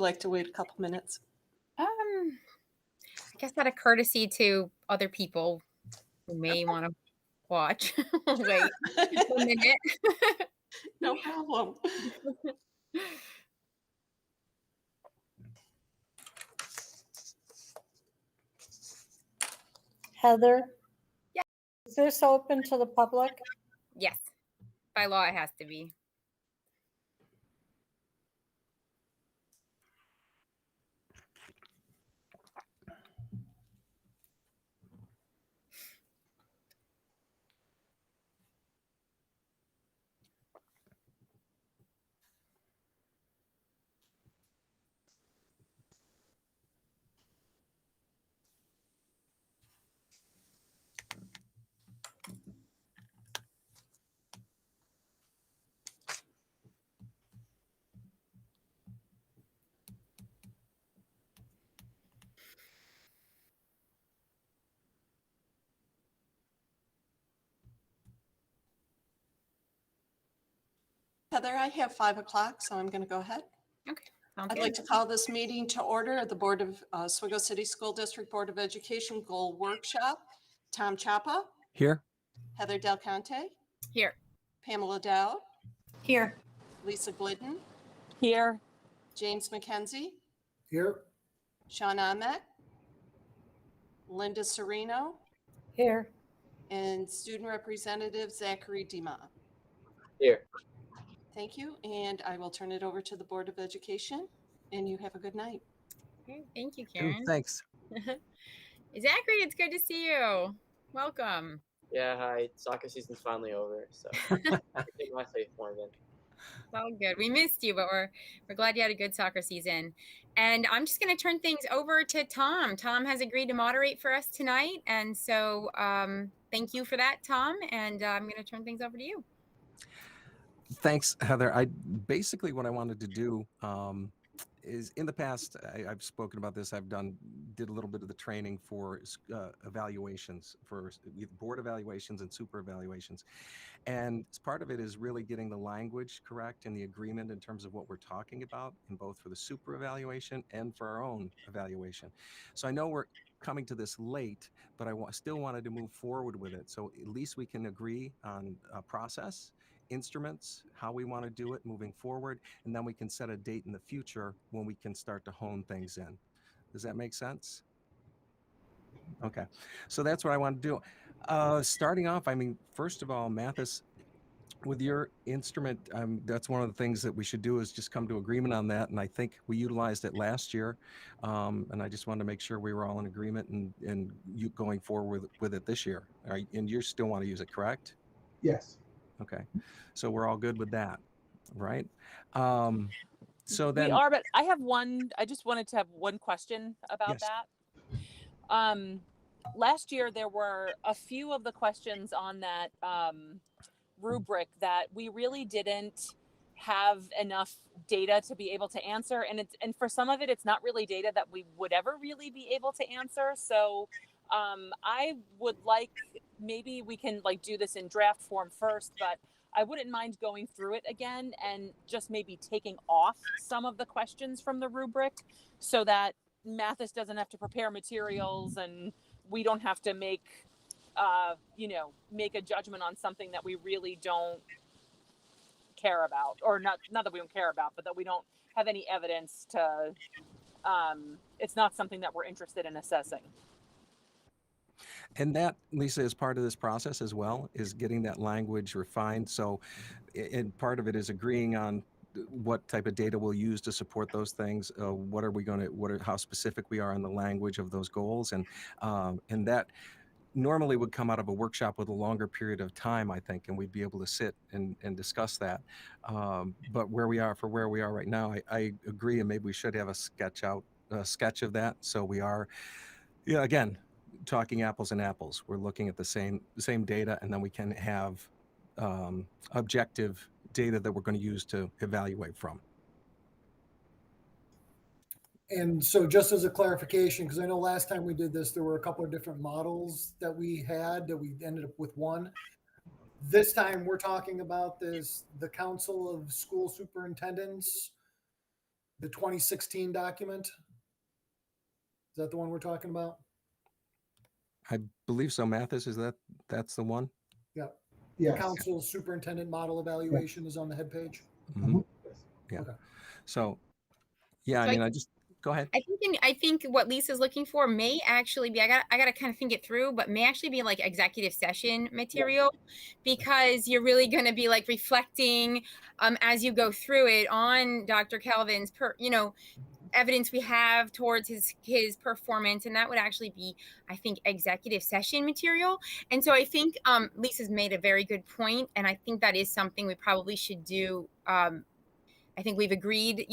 like to wait a couple minutes? I guess out of courtesy to other people who may want to watch. Wait a minute. No problem. Heather? Yeah. Is this open to the public? Yes. By law, it has to be. Heather, I have 5 o'clock, so I'm going to go ahead. Okay. Sounds I'd good. like to call this meeting to order at the Board of Oswego City School District Board of Education Goal Workshop. Tom Chapa, Here. Heather Del Conte, Here. Pamela Dowd, Here. Lisa Glidden, Here. James McKenzie, Here. Sean Ahmet, Linda Serino, Here. and Student Representative Zachary Dima. Here. Thank you, and I will turn it over to the Board of Education, and you have a good night. Okay. Thank you, Karen. Thanks. Zachary, it's good to see you. Welcome. Yeah, hi. Soccer season's finally over, so I take my safe one again. It's all good. We missed you, but we're glad you had a good soccer season. And I'm just going to turn things over to Tom. Tom has agreed to moderate for us tonight, and so thank you for that, Tom. And I'm going to turn things over to you. Thanks, Heather. Basically what I wanted to do is, in the past, I've spoken about this. Did a little bit of the training for evaluations, for board evaluations and super evaluations, and part of it is really getting the language correct and the agreement in terms of what we're talking about, in both for the super evaluation and for our own evaluation. So I know we're coming to this late, but I still wanted to move forward with it. So at least we can agree on a process, instruments, how we want to do it moving forward, and then we can set a date in the future when we can start to hone things in. Does that make sense? Okay, so that's what I want to do. Starting off, I mean, first of all, Mathis, with your instrument, that's one of the things that we should do is just come to agreement on that. And I think we utilized it last year. And I just wanted to make sure we were all in agreement and you going forward with it this year. Right? And you still want to use it, correct? Yes. Okay, so we're all good with that, right? So then We are, but I just wanted to have one question about that. Last year, there were a few of the questions on that rubric that we really didn't have enough data to be able to answer. And for some of it, it's not really data that we would ever really be able to answer. So I would like, maybe we can do this in draft form first, but I wouldn't mind going through it again and just maybe taking off some of the questions from the rubric so that Mathis doesn't have to prepare materials and we don't have to make a judgment on something that we really don't care about, or not that we don't care about, but that we don't have any evidence to, it's not something that we're interested in assessing. And that, Lisa, is part of this process as well, is getting that language refined. So, and part of it is agreeing on what type of data we'll use to support those things. How specific we are on the language of those goals, and that normally would come out of a workshop with a longer period of time, I think, and we'd be able to sit and discuss that. But where we are right now, I agree, and maybe we should have a sketch of that. So we are, again, talking apples and apples. We're looking at the same data, and then we can have objective data that we're going to use to evaluate from. And so just as a clarification, because I know last time we did this, there were a couple of different models that we had that we ended up with one. This time we're talking about the Council of School Superintendents the 2016 document. Is that the one we're talking about? I believe so. Mathis, that's the one? Yeah. Yes. Council superintendent model evaluation is on the head page. Mhm. Yes. Yeah. Okay. So, yeah, I So mean, go ahead. I think what Lisa's looking for may actually be, I gotta kind of think it through, but may actually be like executive session material, because you're really going to be like reflecting as you go through it on Dr. Calvin's evidence we have towards his performance, and that would actually be, I think, executive session material. And so I think Lisa's made a very good point, and I think that is something we probably should do. I think we've agreed,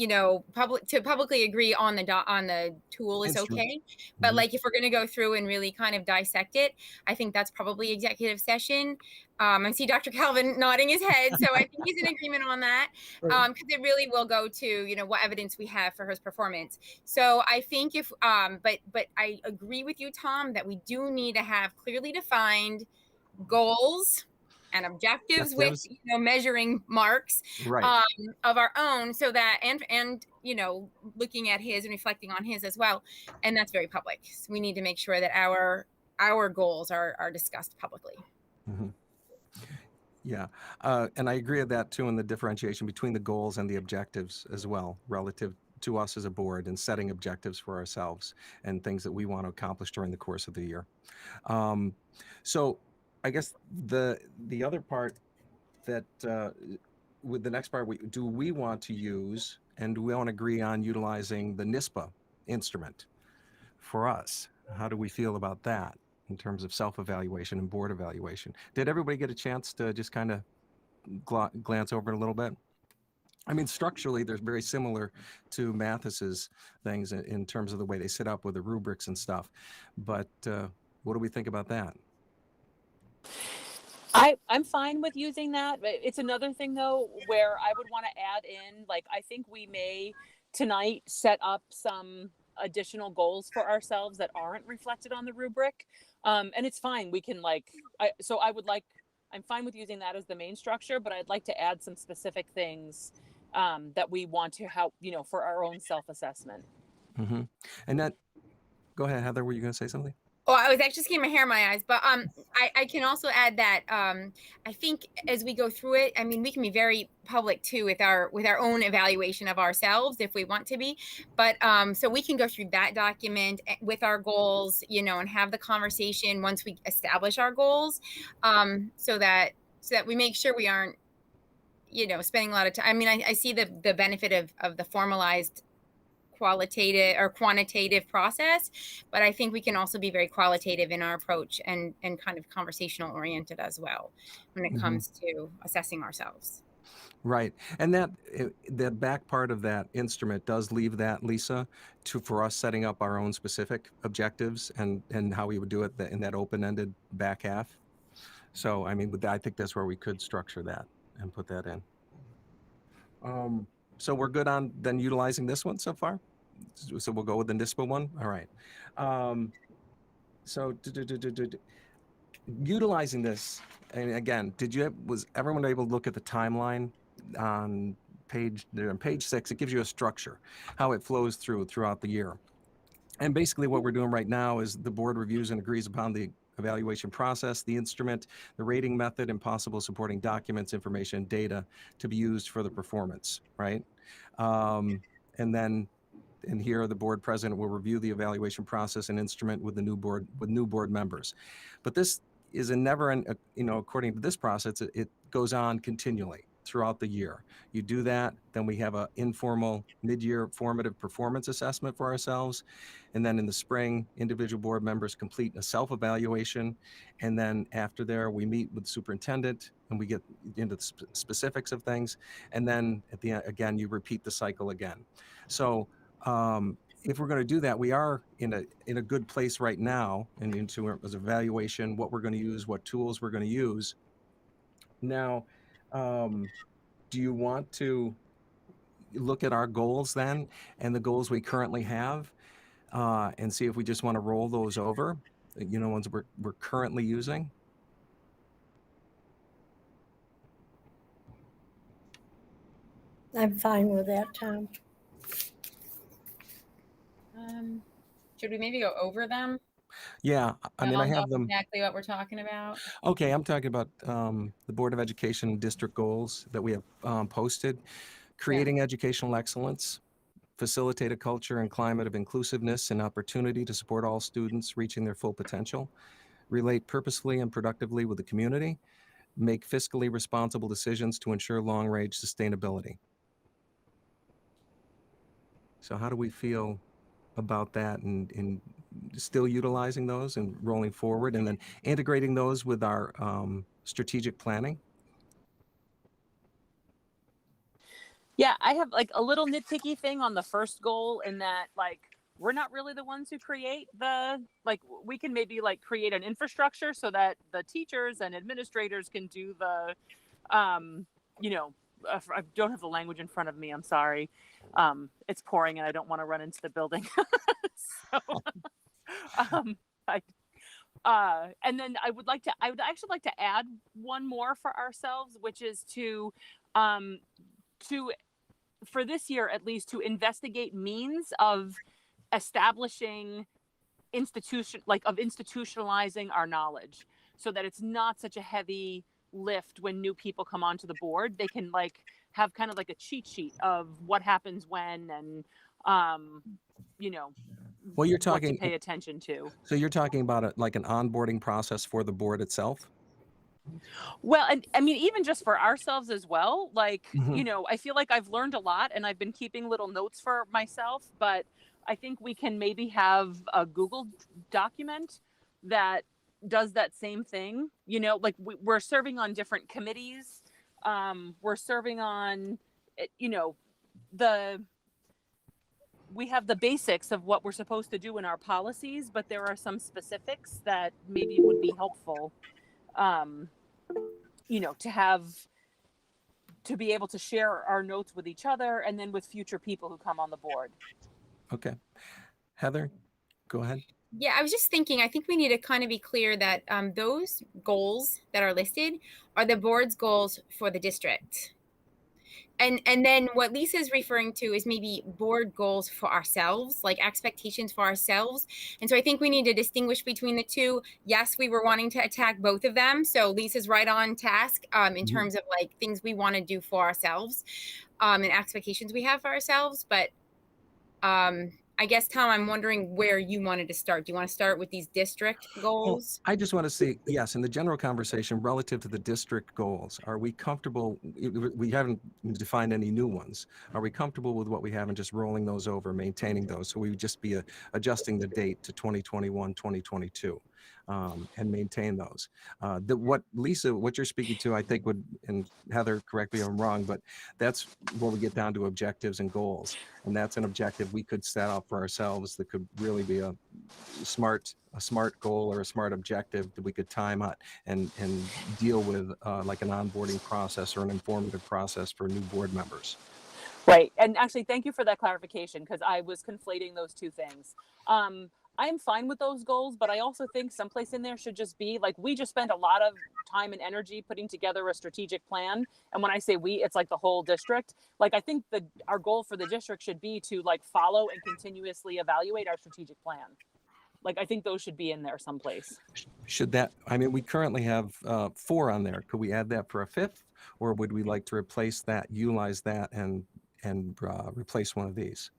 publicly agree on the tool is Instrument. okay. But Mhm. like, if we're going to go through and really kind of dissect it, I think that's probably executive session. I see Dr. Calvin nodding his head, so I think he's in agreement on that. Because it really will go to, what evidence we have for his performance. So I think but I agree with you, Tom, that we do need to have clearly defined goals and objectives with measuring marks Right. of our own, so that and looking at his and reflecting on his as well, and that's very public. So we need to make sure that our goals are discussed publicly. Mhm. Yeah, and I agree with that too, in the differentiation between the goals and the objectives as well, relative to us as a board, and setting objectives for ourselves and things that we want to accomplish during the course of the year. So I guess the other part that with the next part, do we want to use, and do we want to agree on utilizing the NISPA instrument for us? How do we feel about that in terms of self-evaluation and board evaluation? Did everybody get a chance to just kind of glance over it a little bit? I mean, structurally, they're very similar to Mathis's things in terms of the way they sit up with the rubrics and stuff. But what do we think about that? I'm fine with using that. It's another thing though, where I would want to add in, like, I think we may tonight set up some additional goals for ourselves that aren't reflected on the rubric. And it's fine. We can I'm fine with using that as the main structure, but I'd like to add some specific things that we want to help, for our own self-assessment. Mm-hmm. And that, go ahead, Heather, were you going to say something? Oh, I was actually getting my hair in my eyes, but I can also add that I think as we go through it, I mean, we can be very public too with our own evaluation of ourselves if we want to be. But so we can go through that document with our goals, and have the conversation once we establish our goals, so that we make sure we aren't, spending a lot of time. I mean, I see the benefit of the formalized qualitative or quantitative process, but I think we can also be very qualitative in our approach and kind of conversational oriented as well when it comes to assessing ourselves. Right. And that the back part of that instrument does leave that, Lisa, for us setting up our own specific objectives and how we would do it in that open-ended back half. So, I mean, I think that's where we could structure that and put that in. So we're good on then utilizing this one so far? So we'll go with the NISPA one? All right. So utilizing this, and again, was everyone able to look at the timeline on page 6? It gives you a structure, how it flows throughout the year. And basically what we're doing right now is the board reviews and agrees upon the evaluation process, the instrument, the rating method, and possible supporting documents, information, data to be used for the performance, right? And here the board president will review the evaluation process and instrument with new board members. But this is according to this process, it goes on continually throughout the year. You do that, then we have an informal mid-year formative performance assessment for ourselves. And then in the spring, individual board members complete a self-evaluation. And then after there, we meet with the superintendent and we get into the specifics of things. And then at the end, again, you repeat the cycle again. So if we're going to do that, we are in a good place right now, and into as evaluation, what we're going to use, what tools we're going to use. Now, do you want to look at our goals then, and the goals we currently have, and see if we just want to roll those over, ones we're currently using? I'm fine with that, Tom. Should we maybe go over them? Yeah, I mean, I I'll know have them. exactly what we're talking about. Okay, I'm talking about the Board of Education district goals that we have posted. Creating educational excellence, facilitate a culture and climate of inclusiveness and opportunity to support all students reaching their full potential, relate purposefully and productively with the community, make fiscally responsible decisions to ensure long-range sustainability. So how do we feel about that and still utilizing those and rolling forward and then integrating those with our strategic planning? Yeah, I have like a little nitpicky thing on the first goal in that like we're not really the ones who create the like we can maybe like create an infrastructure so that the teachers and administrators can do the you know I don't have the language in front of me, I'm sorry. It's pouring and I don't want to run into the building. So and then I would actually like to add one more for ourselves, which is to for this year at least to investigate means of establishing institutionalizing our knowledge so that it's not such a heavy lift when new people come onto the board. They can like have kind of like a cheat sheet of what happens when and you know Well, you're what talking to pay attention to. So you're talking about it like an onboarding process for the board itself? Well, and I mean, even just for ourselves as well, like, Mhm. you know, I feel like I've learned a lot and I've been keeping little notes for myself, but I think we can maybe have a Google document that does that same thing. You know, like we're serving on different committees. We're serving on, you know, we have the basics of what we're supposed to do in our policies, but there are some specifics that maybe would be helpful. You know, to be able to share our notes with each other and then with future people who come on the board. Okay. Heather, go ahead. Yeah, I was just thinking, I think we need to kind of be clear that those goals that are listed are the board's goals for the district. And then what Lisa's referring to is maybe board goals for ourselves, like expectations for ourselves. And so I think we need to distinguish between the two. Yes, we were wanting to attack both of them. So Lisa's right on task in terms of like things we want to do for ourselves and expectations we have for ourselves. But I guess, Tom, I'm wondering where you wanted to start. Do you want to start with these district goals? Well, I just want to say, yes, in the general conversation relative to the district goals, are we comfortable? We haven't defined any new ones. Are we comfortable with what we have and just rolling those over, maintaining those? So we would just be adjusting the date to 2021, 2022 and maintain those. What Lisa, what you're speaking to, I think would, and Heather, correct me if I'm wrong, but that's where we get down to objectives and goals. And that's an objective we could set up for ourselves that could really be a smart goal or a smart objective that we could time out and deal with like an onboarding process or an informative process for new board members. Right. And actually, thank you for that clarification because I was conflating those two things. I'm fine with those goals, but I also think someplace in there should just be like, we just spend a lot of time and energy putting together a strategic plan. And when I say we, it's like the whole district. Like, I think our goal for the district should be to like follow and continuously evaluate our strategic plan. Like, I think those should be in there someplace. Should that, I mean, we currently have 4 on there. Could we add that for a 5th, or would we like to replace that, utilize that and replace one of these?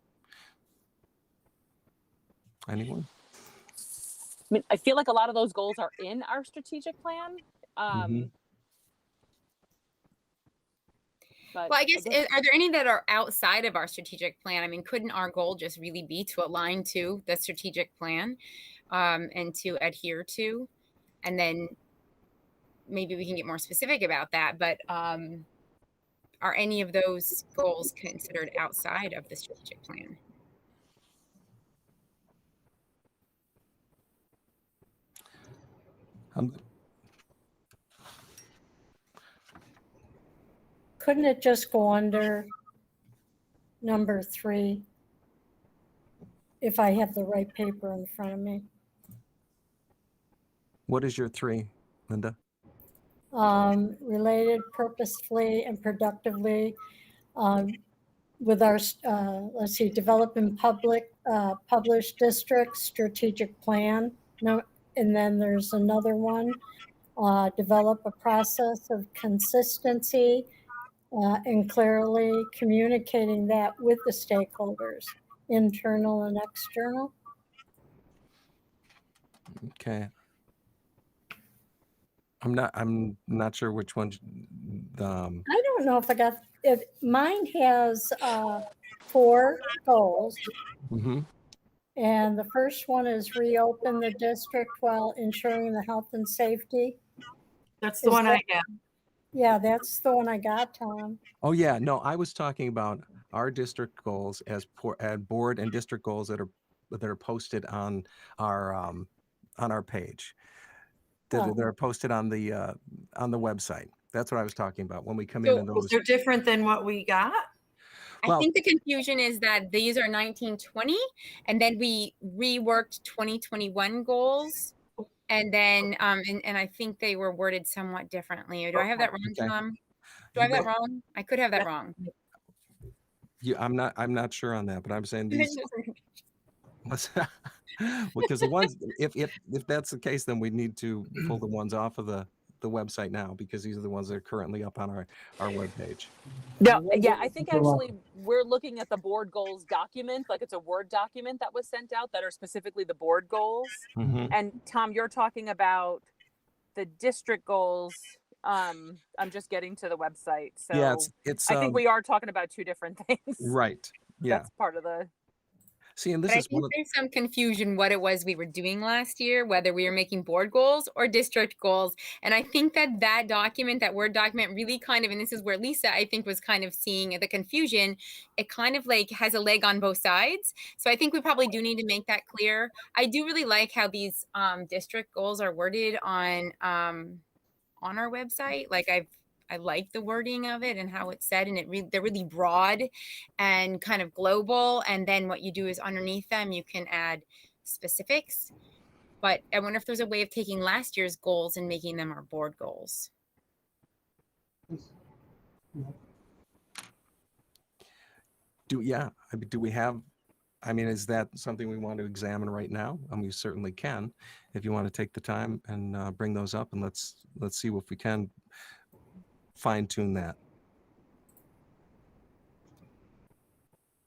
Anyone? I mean, I feel like a lot of those goals are in our strategic plan. But Well, I guess, are there any that are outside of our strategic plan? I mean, couldn't our goal just really be to align to the strategic plan and to adhere to? And then maybe we can get more specific about that. But are any of those goals considered outside of the strategic plan? Couldn't it just go under number 3? If I have the right paper in front of me. What is your 3, Linda? Related purposefully and productively with our, let's see, develop and publish district strategic plan. No, and then there's another one, develop a process of consistency and clearly communicating that with the stakeholders, internal and external. Okay. I'm not sure which one. I don't know if I got, if mine has 4 goals. Mhm. And the first one is reopen the district while ensuring the health and safety. That's the Is one I that- have. Yeah, that's the one I got, Tom. Oh yeah, no, I was talking about our district goals as board and district goals that are posted on our page. Oh. That are posted on the website. That's what I was talking about when we come So in and those. They're different than what we got. Well- I think the confusion is that these are 1920, and then we reworked 2021 goals, and then and I think they were worded somewhat differently. Or do I have that wrong, Okay. Tom? Do I have that wrong? I could have that wrong. I'm not sure on that, but I'm saying these. Because the ones, if that's the case, then we need to pull the ones off of the website now, because these are the ones that are currently up on our webpage. No, yeah, I think actually we're looking at the board goals document, like it's a Word document that was sent out that are specifically the board goals. Mhm. And Tom, you're talking about the district goals. I'm just getting to the website. So Yeah, it's I think we are talking about 2 different things. right. Yeah. That's part of the. See, and this But I is think one of, there's some confusion what it was we were doing last year, whether we were making board goals or district goals. And I think that document, that Word document, really kind of, and this is where Lisa, I think, was kind of seeing the confusion. It kind of like has a leg on both sides. So I think we probably do need to make that clear. I do really like how these district goals are worded on our website. Like I like the wording of it and how it's said, and they're really broad and kind of global. And then what you do is underneath them, you can add specifics. But I wonder if there's a way of taking last year's goals and making them our board goals. do we have, I mean, is that something we want to examine right now? I mean, we certainly can, if you want to take the time and bring those up, and let's see if we can fine tune that.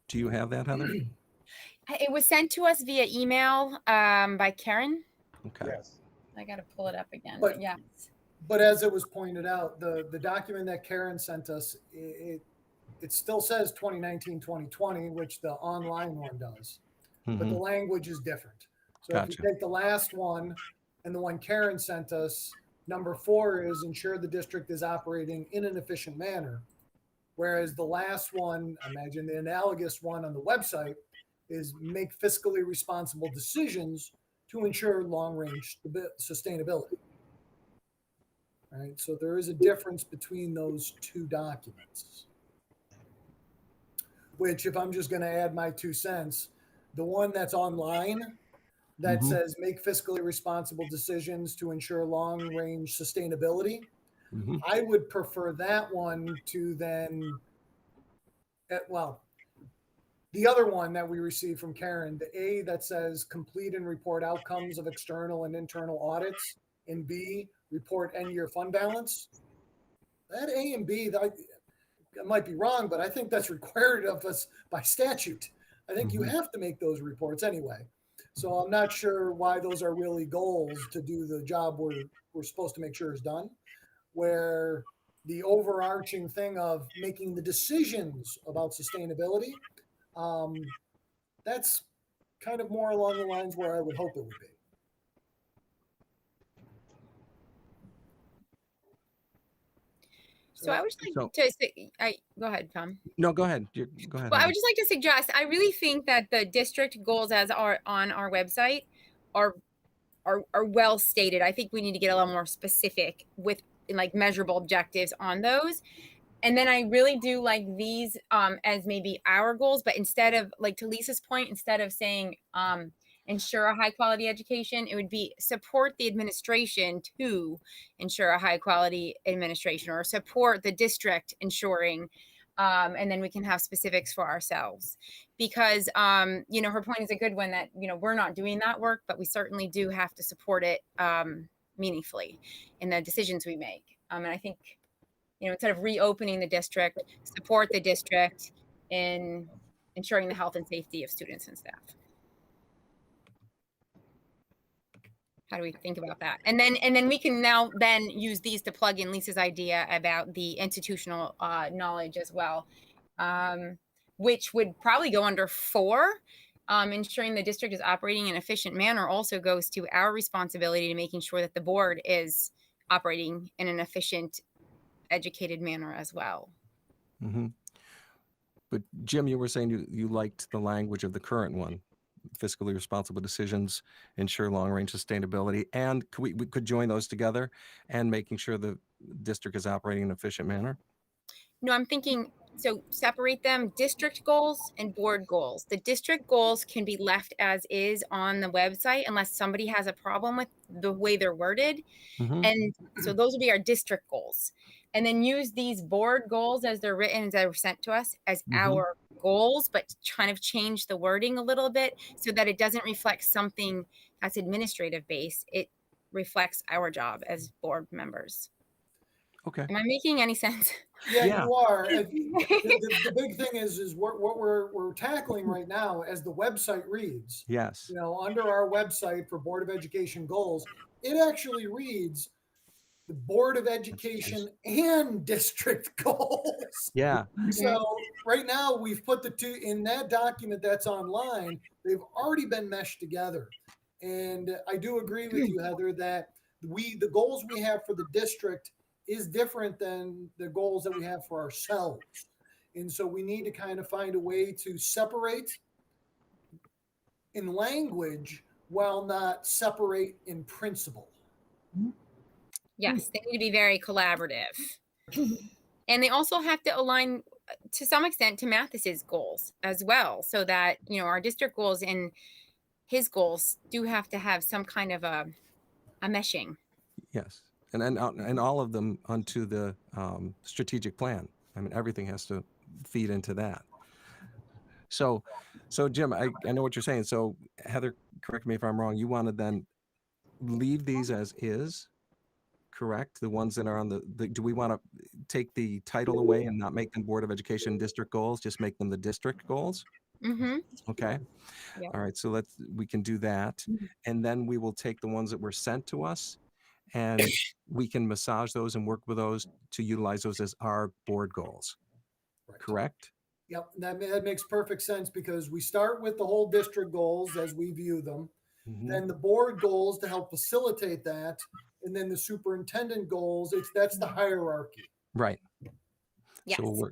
Do you have that, Heather? It was sent to us via email by Karen. Okay. Yes. I got to pull it up again. But- But yeah. But as it was pointed out, the document that Karen sent us, it still says 2019, 2020, which the online one does, but the Mhm. language is different. So if Gotcha. you take the last one and the one Karen sent us, number 4 is ensure the district is operating in an efficient manner. Whereas the last one, imagine the analogous one on the website, is make fiscally responsible decisions to ensure long-range sustainability. Right, so there is a difference between those 2 documents. Which, if I'm just going to add my 2 cents, the one that's online that Mhm. says make fiscally responsible decisions to ensure long-range sustainability, Mhm. I would prefer that one to then, the other one that we received from Karen, the A that says complete and report outcomes of external and internal audits, and B, report end-year fund balance. That A and B, I might be wrong, but I think that's required of us by statute. I think you Mhm. have to make those reports anyway. So I'm not sure why those are really goals to do the job we're supposed to make sure is done. Where the overarching thing of making the decisions about sustainability, that's kind of more along the lines where I would hope it would be. So I would just So- like to say, go ahead, Tom. No, go ahead. Go ahead. Well, I Heather. would just like to suggest, I really think that the district goals as are on our website are well stated. I think we need to get a little more specific with like measurable objectives on those. And then I really do like these as maybe our goals, but instead of, like, to Lisa's point, instead of saying ensure a high quality education, it would be support the administration to ensure a high quality administration, or support the district ensuring And then we can have specifics for ourselves, because her point is a good one, that we're not doing that work, but we certainly do have to support it meaningfully in the decisions we make. And I think instead of reopening the district, support the district in ensuring the health and safety of students and staff. How do we think about that? And then we can now use these to plug in Lisa's idea about the institutional knowledge as well, which would probably go under 4. Ensuring the district is operating in an efficient manner also goes to our responsibility to making sure that the board is operating in an efficient, educated manner as well. Mm-hmm. But Jim, you were saying you liked the language of the current one. Fiscally responsible decisions ensure long-range sustainability, and we could join those together, and making sure the district is operating in an efficient manner. No, I'm thinking, so separate them: district goals and board goals. The district goals can be left as is on the website unless somebody has a problem with the way they're worded. Mm-hmm. And so those will be our district goals. And then use these board goals as they're written, as they were sent to us, as our goals, but kind of change the wording a little bit so that it doesn't reflect something that's administrative based. It reflects our job as board members. Okay. Am I making any sense? Yeah, you are. The big thing is what we're tackling right now, as the website reads. Yes. Under our website for Board of Education goals, it actually reads the Board of Education and district goals. Yeah. So right now we've put the two in that document that's online. They've already been meshed together. And I do agree with you, Heather, that the goals we have for the district is different than the goals that we have for ourselves. And so we need to kind of find a way to separate in language while not separate in principle. Yes, they need to be very collaborative. And they also have to align to some extent to Mathis's goals as well, so that, our district goals and his goals do have to have some kind of a meshing. Yes. And all of them onto the strategic plan. I mean, everything has to feed into that. So Jim, I know what you're saying. So Heather, correct me if I'm wrong. You want to then leave these as is, correct? The ones that are on do we want to take the title away and not make them Board of Education district goals, just make them the district goals? Mm-hmm. Okay. Yeah. All right. So we can do that. And then we will take the ones that were sent to us, and we can massage those and work with those to utilize those as our board goals. Right. Correct? Yep, that makes perfect sense, because we start with the whole district goals as we view them, then the board goals to help facilitate that, and then the superintendent goals. That's the hierarchy. Right. Yes. So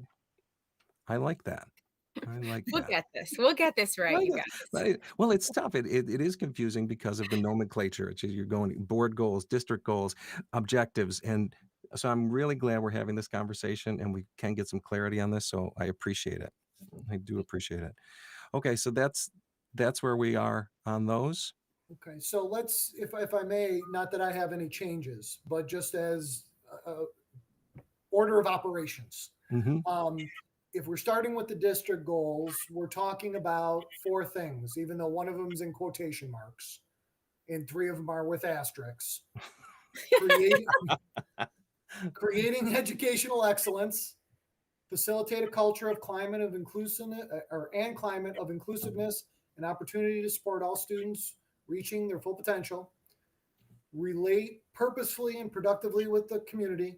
I like that. We'll get this. We'll get this right, you guys. Well, it's tough. It is confusing because of the nomenclature. You're going board goals, district goals, objectives. And so I'm really glad we're having this conversation and we can get some clarity on this. So I appreciate it. I do appreciate it. Okay. So that's where we are on those. Okay. So let's, if I may, not that I have any changes, but just as order of operations. If we're starting with the district goals, we're talking about 4 things, even though one of them is in quotation marks and 3 of them are with asterisks. Creating educational excellence, facilitate a culture of climate of inclusiveness and opportunity to support all students reaching their full potential, relate purposefully and productively with the community,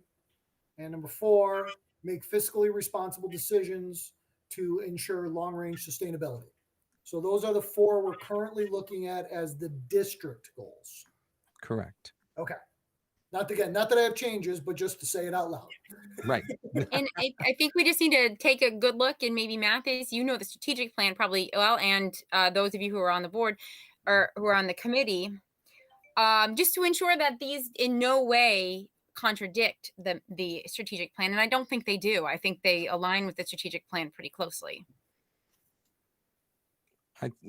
and number 4, make fiscally responsible decisions to ensure long-range sustainability. So those are the 4 we're currently looking at as the district goals. Correct. Okay. Not that I have changes, but just to say it out loud. Right. And I think we just need to take a good look, and maybe Mathis, the strategic plan probably well, and those of you who are on the board or who are on the committee, just to ensure that these in no way contradict the strategic plan. And I don't think they do. I think they align with the strategic plan pretty closely.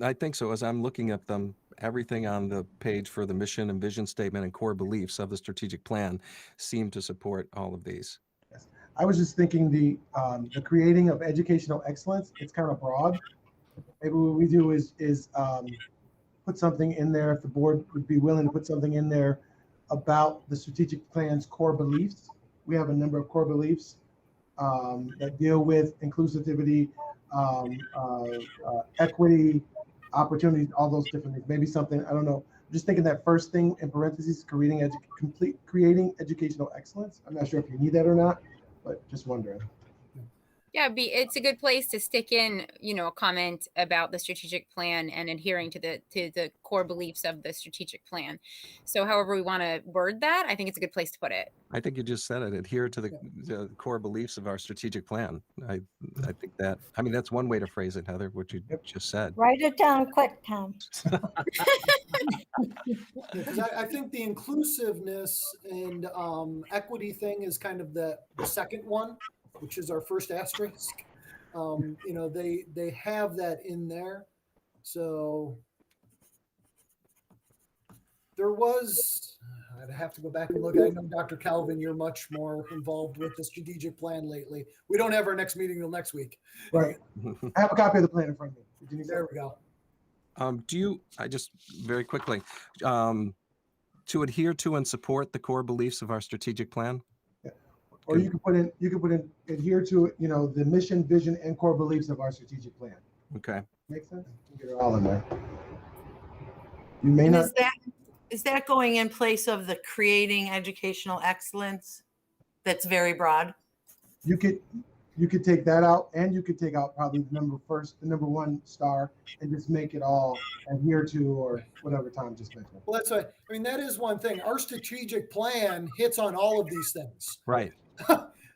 I think so. As I'm looking at them, everything on the page for the mission and vision statement and core beliefs of the strategic plan seem to support all of these. I was just thinking the creating of educational excellence, it's kind of broad. Maybe what we do is put something in there, if the board would be willing to put something in there about the strategic plan's core beliefs. We have a number of core beliefs that deal with inclusivity, equity, opportunities, all those different things. Maybe something, I don't know. I'm just thinking that first thing in parentheses, creating educational excellence. I'm not sure if you need that or not, but just wondering. Yeah, it's a good place to stick in, a comment about the strategic plan and adhering to the core beliefs of the strategic plan. So however we want to word that, I think it's a good place to put it. I think you just said it. Adhere to the core beliefs of our strategic plan. I think that, I mean, that's one way to phrase it, Heather, what you just said. Write it down quick, Tom. Because I think the inclusiveness and equity thing is kind of the second one, which is our first asterisk. They have that in there. So there was, I'd have to go back and look. I know, Dr. Calvin, you're much more involved with the strategic plan lately. We don't have our next meeting till next week. Right. I have a copy of the plan in front of me. There we go. I just very quickly, to adhere to and support the core beliefs of our strategic plan? Yeah. Or you can put in adhere to, the mission, vision, and core beliefs of our strategic plan. Okay. Makes sense? You get it all in there. You may not. Is that going in place of the creating educational excellence? That's very broad. You could take that out, and you could take out probably the number one star, and just make it all adhere to, or whatever Tom just mentioned. Well, that's what I mean. That is one thing. Our strategic plan hits on all of these things. Right.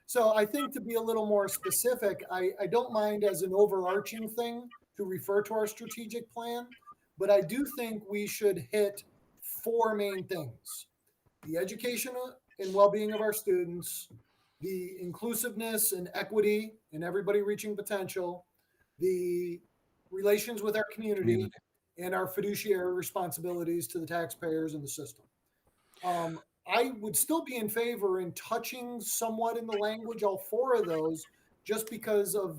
So I think to be a little more specific, I don't mind as an overarching thing to refer to our strategic plan, but I do think we should hit 4 main things: the education and well-being of our students, the inclusiveness and equity and everybody reaching potential, the relations with our community, and our fiduciary responsibilities to the taxpayers and the system. I would still be in favor in touching somewhat in the language, all 4 of those, just because of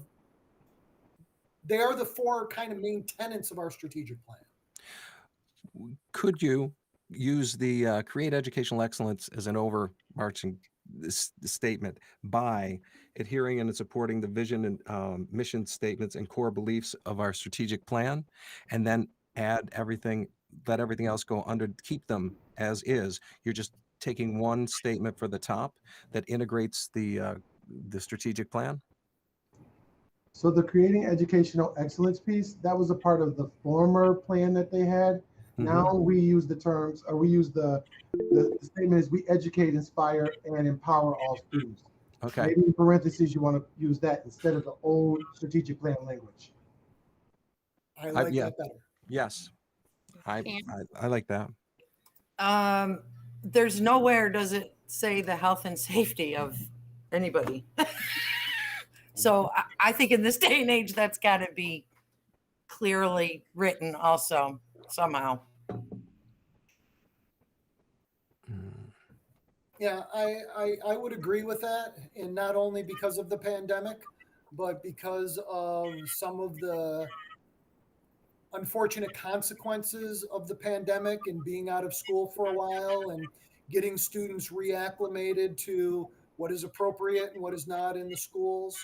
they are the 4 kind of main tenets of our strategic plan. Could you use the create educational excellence as an overarching statement by adhering and supporting the vision and mission statements and core beliefs of our strategic plan, and then add everything, let everything else go under, keep them as is? You're just taking one statement for the top that integrates the strategic plan. So the creating educational excellence piece, that was a part of the former plan that they had. Mm-hmm. Now we use the terms, or we use the statement is we educate, inspire, and empower all students. Okay. Maybe in parentheses you want to use that instead of the old strategic plan language. I like that better. Yes, I like that. There's nowhere does it say the health and safety of anybody. So I think in this day and age, that's got to be clearly written also somehow. Yeah, I would agree with that. And not only because of the pandemic, but because of some of the unfortunate consequences of the pandemic and being out of school for a while and getting students reacclimated to what is appropriate and what is not in the schools.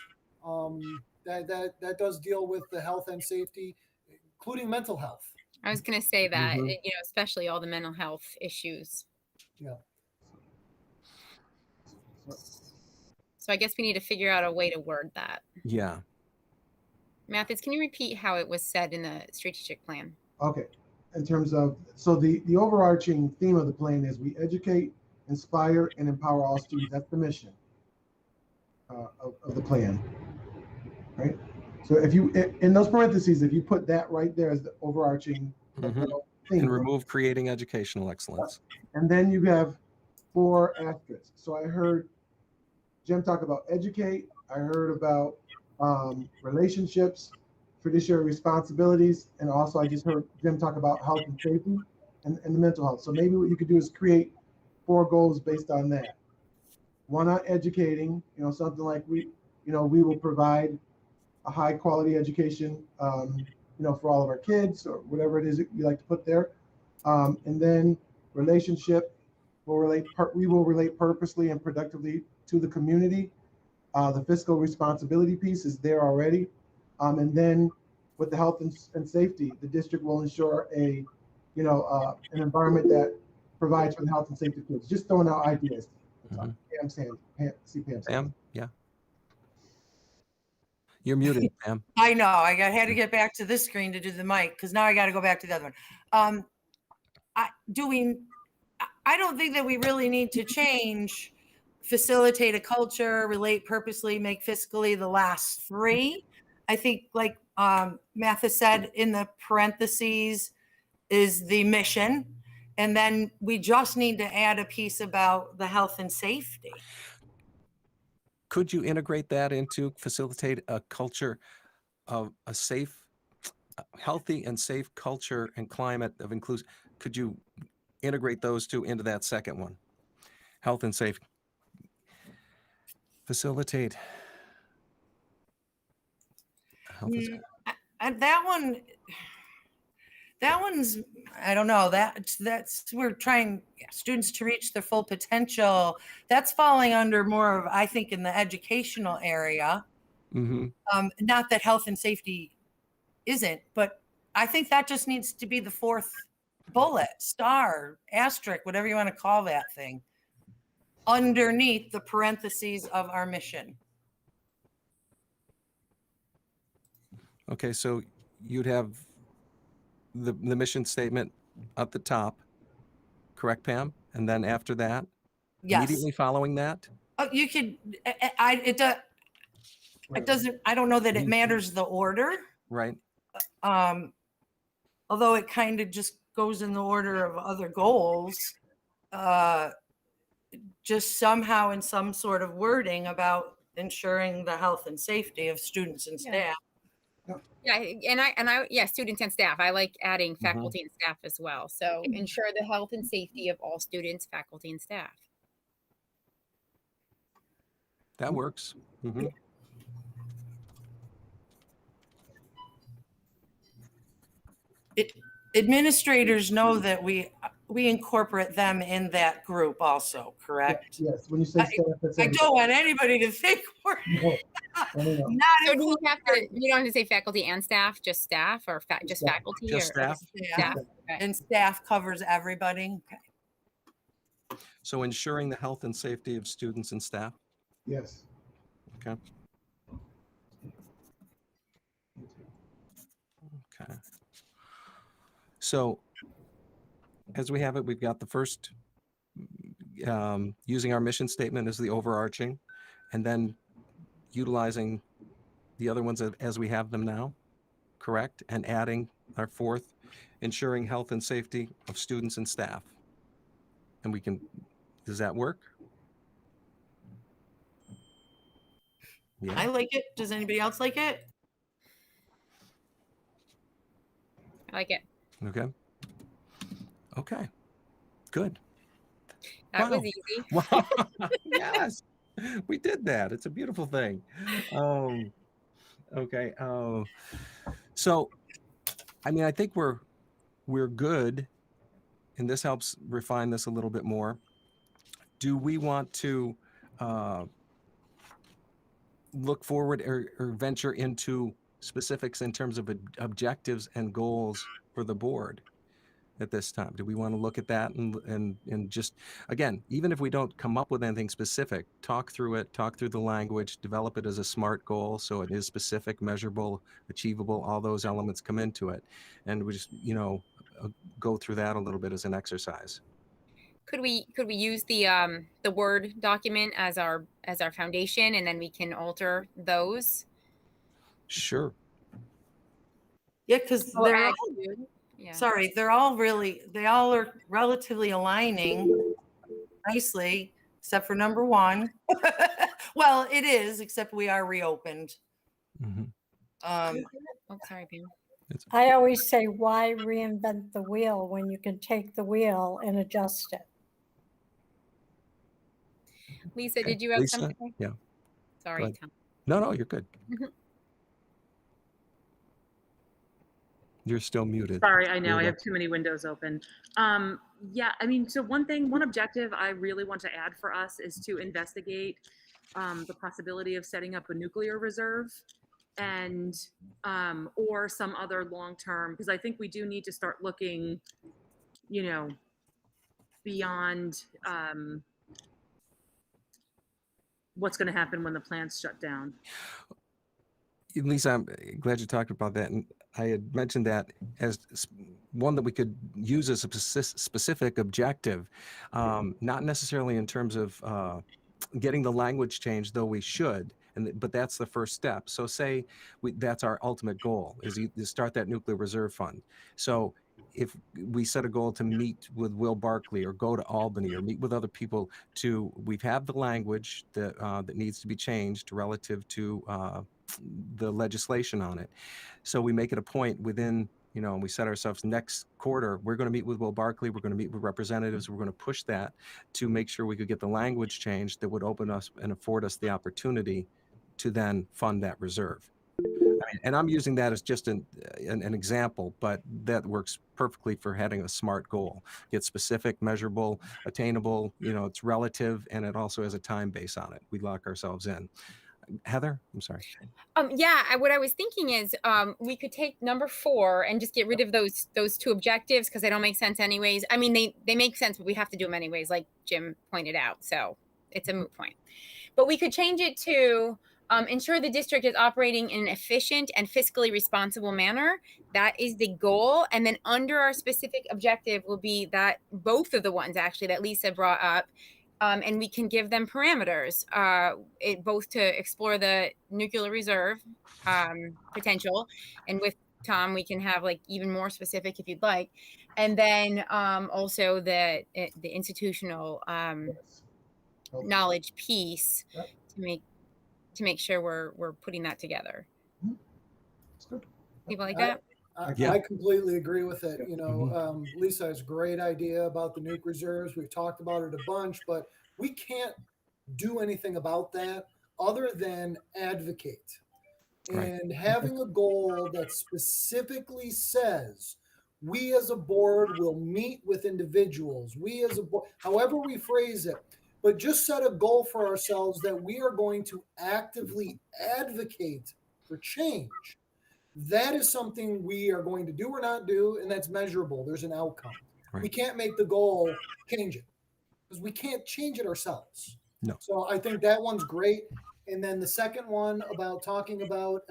That does deal with the health and safety, including mental health. I was going to say that, especially all the mental health issues. Yeah. So I guess we need to figure out a way to word that. Yeah. Mathis, can you repeat how it was said in the strategic plan? Okay. In terms of, so the overarching theme of the plan is we educate, inspire, and empower all students. That's the mission of the plan, right? So if you, in those parentheses, if you put that right there as the overarching theme. And remove creating educational excellence. And then you have 4 asterisks. So I heard Jim talk about educate. I heard about relationships, fiduciary responsibilities, and also I just heard Jim talk about health and safety and the mental health. So maybe what you could do is create 4 goals based on that. one on educating, something like we will provide a high quality education, for all of our kids or whatever it is that you like to put there. And then relationship we will relate purposely and productively to the community. The fiscal responsibility piece is there already. And then with the health and safety, the district will ensure an environment that provides for the health and safety of kids. Just throwing out ideas. Pam saying, Pam, yeah. You're muted, Pam. I know. I had to get back to this screen to do the mic because now I got to go back to the other one. I don't think that we really need to change facilitate a culture, relate purposely, make fiscally the last three. I think like Mathis said in the parentheses is the mission. And then we just need to add a piece about the health and safety. Could you integrate that into facilitate a culture of a safe, healthy and safe culture and climate of inclusion? Could you integrate those two into that second one? Health and safe. Facilitate. Health and safe. And that one's, I don't know, that's we're trying students to reach their full potential. That's falling under more of, I think, in the educational area. Mm-hmm. Not that health and safety isn't, but I think that just needs to be the fourth bullet, star, asterisk, whatever you want to call that thing, underneath the parentheses of our mission. Okay, so you'd have the mission statement at the top, correct, Pam? And then after that, Yes. immediately following that? Oh, you could, it doesn't, I don't know that it matters the order. Right. Although it kind of just goes in the order of other goals, just somehow in some sort of wording about ensuring the health and safety of students and staff. Yeah, yeah, students and staff. I like adding faculty and staff as well. So ensure the health and safety of all students, faculty, and staff. That works. Mm-hmm. Administrators know that we incorporate them in that group also, correct? Yes. When you say staff, that's I don't want anybody to think we're So do you have to? You don't have to say faculty and staff, just staff, or just faculty, just or staff. staff. Okay. And staff covers everybody. Okay. So ensuring the health and safety of students and staff. Yes. Okay. Okay. So as we have it, we've got the first, using our mission statement as the overarching, and then utilizing the other ones as we have them now, correct? And adding our fourth, ensuring health and safety of students and staff. And we can, does that work? Yeah. I like it. Does anybody else like it? I like it. Okay. Okay. Good. That Wow. was easy. Wow. Yes, we did that. It's a beautiful thing. Okay. So, I mean, I think we're good, and this helps refine this a little bit more. Do we want to look forward or venture into specifics in terms of objectives and goals for the board at this time? Do we want to look at that and just, again, even if we don't come up with anything specific, talk through it, talk through the language, develop it as a SMART goal so it is specific, measurable, achievable, all those elements come into it. And we just, go through that a little bit as an exercise. Could we use the Word document as our foundation, and then we can alter those? Sure. Yeah, because they're Yeah. sorry, they all are relatively aligning nicely, except for number one. Well, it is, except we are reopened. Mm-hmm. Oh, sorry, Pam. I always say, why reinvent the wheel when you can take the wheel and adjust it? Lisa, Okay. did you have Lisa? something? Yeah. Sorry, ahead. Tom. No, you're good. Mhm. You're still muted. Sorry, I know There I you have too many windows open. Yeah, I mean, so one objective I really want to add for us is to investigate the possibility of setting up a nuclear reserve and or some other long-term, because I think we do need to start looking, you know, beyond what's going to happen when the plants shut down. Lisa, I'm glad you talked about that. And I had mentioned that as one that we could use as a specific objective, not necessarily in terms of getting the language changed, though we should, but that's the first step. So say that's our ultimate goal, is to start that nuclear reserve fund. So if we set a goal to meet with Will Barkley or go to Albany or meet with other people we have the language that needs to be changed relative to the legislation on it. So we make it a point within, and we set ourselves next quarter, we're going to meet with Will Barkley, we're going to meet with representatives, we're going to push that to make sure we could get the language changed that would open us and afford us the opportunity to then fund that reserve. And I'm using that as just an example, but that works perfectly for having a SMART goal. Get specific, measurable, attainable, it's relative, and it also has a time base on it. We lock ourselves in. Heather, I'm sorry. What I was thinking is we could take number 4 and just get rid of those 2 objectives because they don't make sense anyways. I mean, they make sense, but we have to do them anyways, like Jim pointed out. So it's a moot point. But we could change it to ensure the district is operating in an efficient and fiscally responsible manner. That is the goal. And then under our specific objective will be that both of the ones actually that Lisa brought up. And we can give them parameters, both to explore the nuclear reserve potential. And with Tom, we can have like even more specific if you'd like. And then also the institutional knowledge piece to make sure we're putting that together. People like that? I completely agree with it. Lisa has a great idea about the nuke reserves. We've talked about it a bunch, but we can't do anything about that other than advocate. Right. And having a goal that specifically says we as a board will meet with individuals, we as a board, however we phrase it, but just set a goal for ourselves that we are going to actively advocate for change. That is something we are going to do or not do, and that's measurable. There's an outcome. Right. We can't make the goal change it because we can't change it ourselves. No. So I think that one's great. And then the second one about talking about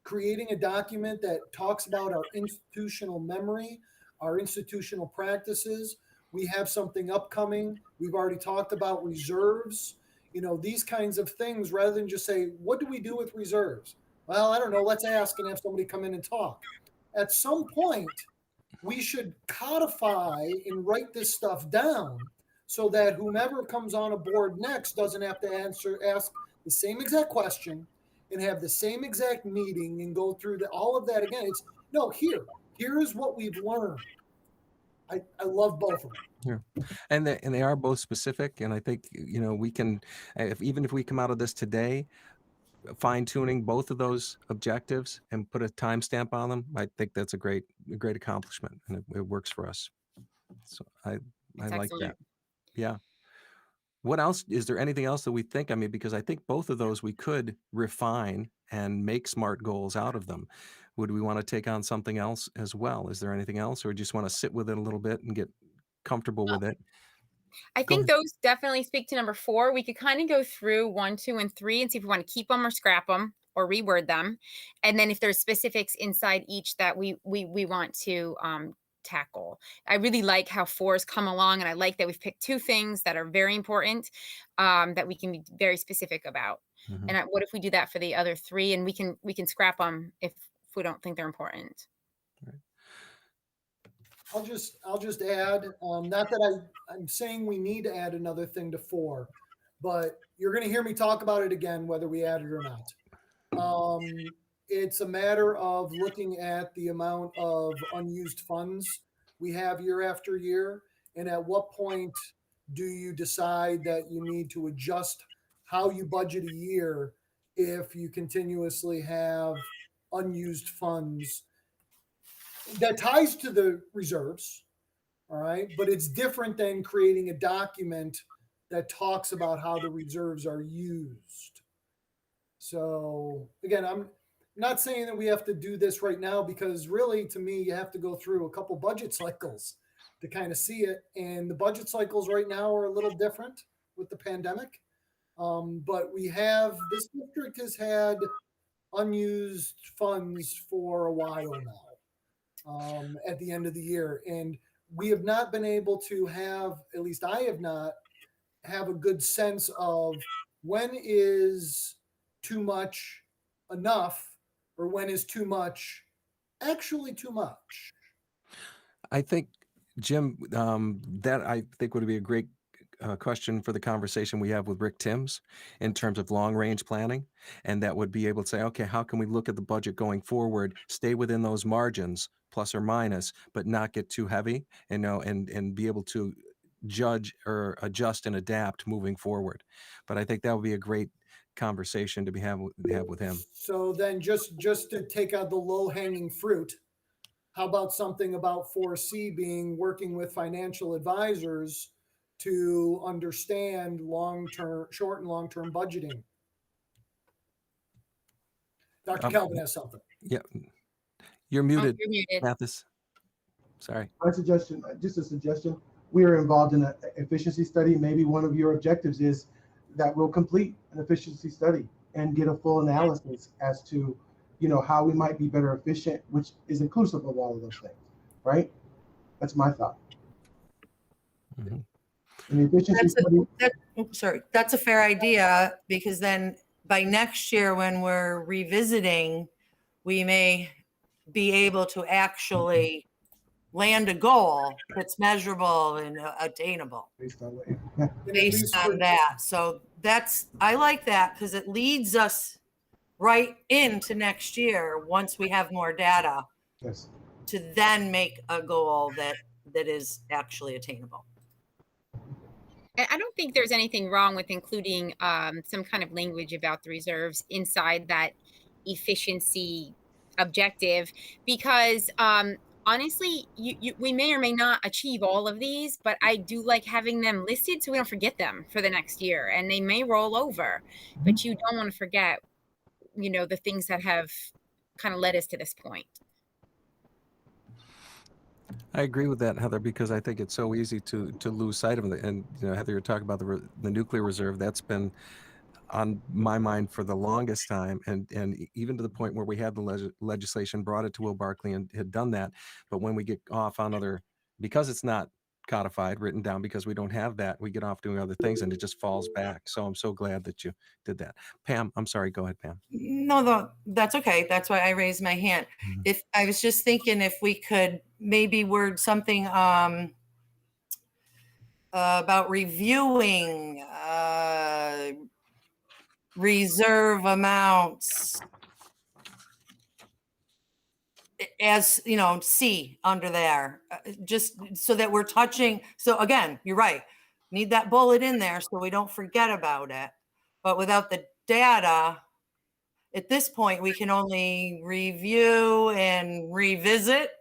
creating a document that talks about our institutional memory, our institutional practices. We have something upcoming. We've already talked about reserves, these kinds of things, rather than just say, what do we do with reserves? Well, I don't know. Let's ask and have somebody come in and talk. At some point, we should codify and write this stuff down so that whomever comes on a board next doesn't have to ask the same exact question and have the same exact meeting and go through all of that again. It's no, here is what we've learned. I love both of them. Yeah. And they are both specific. And I think, we can, even if we come out of this today, fine tuning both of those objectives and put a timestamp on them, I think that's a great accomplishment, and it works for us. So I like that. Yeah. What else? Is there anything else that we think? I mean, because I think both of those we could refine and make SMART goals out of them. Would we want to take on something else as well? Is there anything else, or just want to sit with it a little bit and get comfortable with it? I think those definitely speak to number 4. We could kind of go through 1, 2, and 3 and see if we want to keep them or scrap them or reword them. And then if there's specifics inside each that we want to tackle. I really like how 4's come along, and I like that we've picked 2 things that are very important that we can be very specific about. Mm-hmm. And what if we do that for the other 3, and we can scrap them if we don't think they're important. Right. I'll just add, not that I'm saying we need to add another thing to 4, but you're going to hear me talk about it again, whether we add it or not. It's a matter of looking at the amount of unused funds we have year after year, and at what point do you decide that you need to adjust how you budget a year if you continuously have unused funds? That ties to the reserves, all right? But it's different than creating a document that talks about how the reserves are used. So again, I'm not saying that we have to do this right now, because really, to me, you have to go through a couple budget cycles to kind of see it. And the budget cycles right now are a little different with the pandemic. But this district has had unused funds for a while now, at the end of the year. And we have not been able to have, at least I have not, have a good sense of when is too much enough, or when is too much actually too much. I think, Jim, that I think would be a great question for the conversation we have with Rick Timms in terms of long range planning. And that would be able to say, okay, how can we look at the budget going forward, stay within those margins, plus or minus, but not get too heavy, and be able to judge or adjust and adapt moving forward. But I think that would be a great conversation to have with him. So then just to take out the low hanging fruit, how about something about 4C being working with financial advisors to understand short and long-term budgeting? Dr. Kelvin has something. Yeah. You're muted, You're muted. Mathis. Sorry. My suggestion, just a suggestion, we are involved in an efficiency study. Maybe one of your objectives is that we'll complete an efficiency study and get a full analysis as to, how we might be better efficient, which is inclusive of all of those things, right? That's my thought. Mm-hmm. And the efficiency study, That's a fair idea, because then by next year, when we're revisiting, we may be able to actually land a goal that's measurable and attainable based on what, based on that. So I like that, because it leads us right into next year once we have more data yes. to then make a goal that is actually attainable. I don't think there's anything wrong with including some kind of language about the reserves inside that efficiency objective, because honestly, we may or may not achieve all of these, but I do like having them listed so we don't forget them for the next year, and they may roll over, but you don't want to forget, the things that have kind of led us to this point. I agree with that, Heather, because I think it's so easy to lose sight of it. And Heather, you're talking about the nuclear reserve. That's been on my mind for the longest time, and even to the point where we had the legislation, brought it to Will Barkley and had done that. But when we get off on because it's not codified, written down, because we don't have that, we get off doing other things and it just falls back. So I'm so glad that you did that. Pam, I'm sorry, go ahead, Pam. No, that's okay. That's why I raised my hand. Mhm. If I was just thinking if we could maybe word something about reviewing reserve amounts as C under there, just so that we're touching. So again, you're right, need that bullet in there so we don't forget about it. But without the data at this point, we can only review and revisit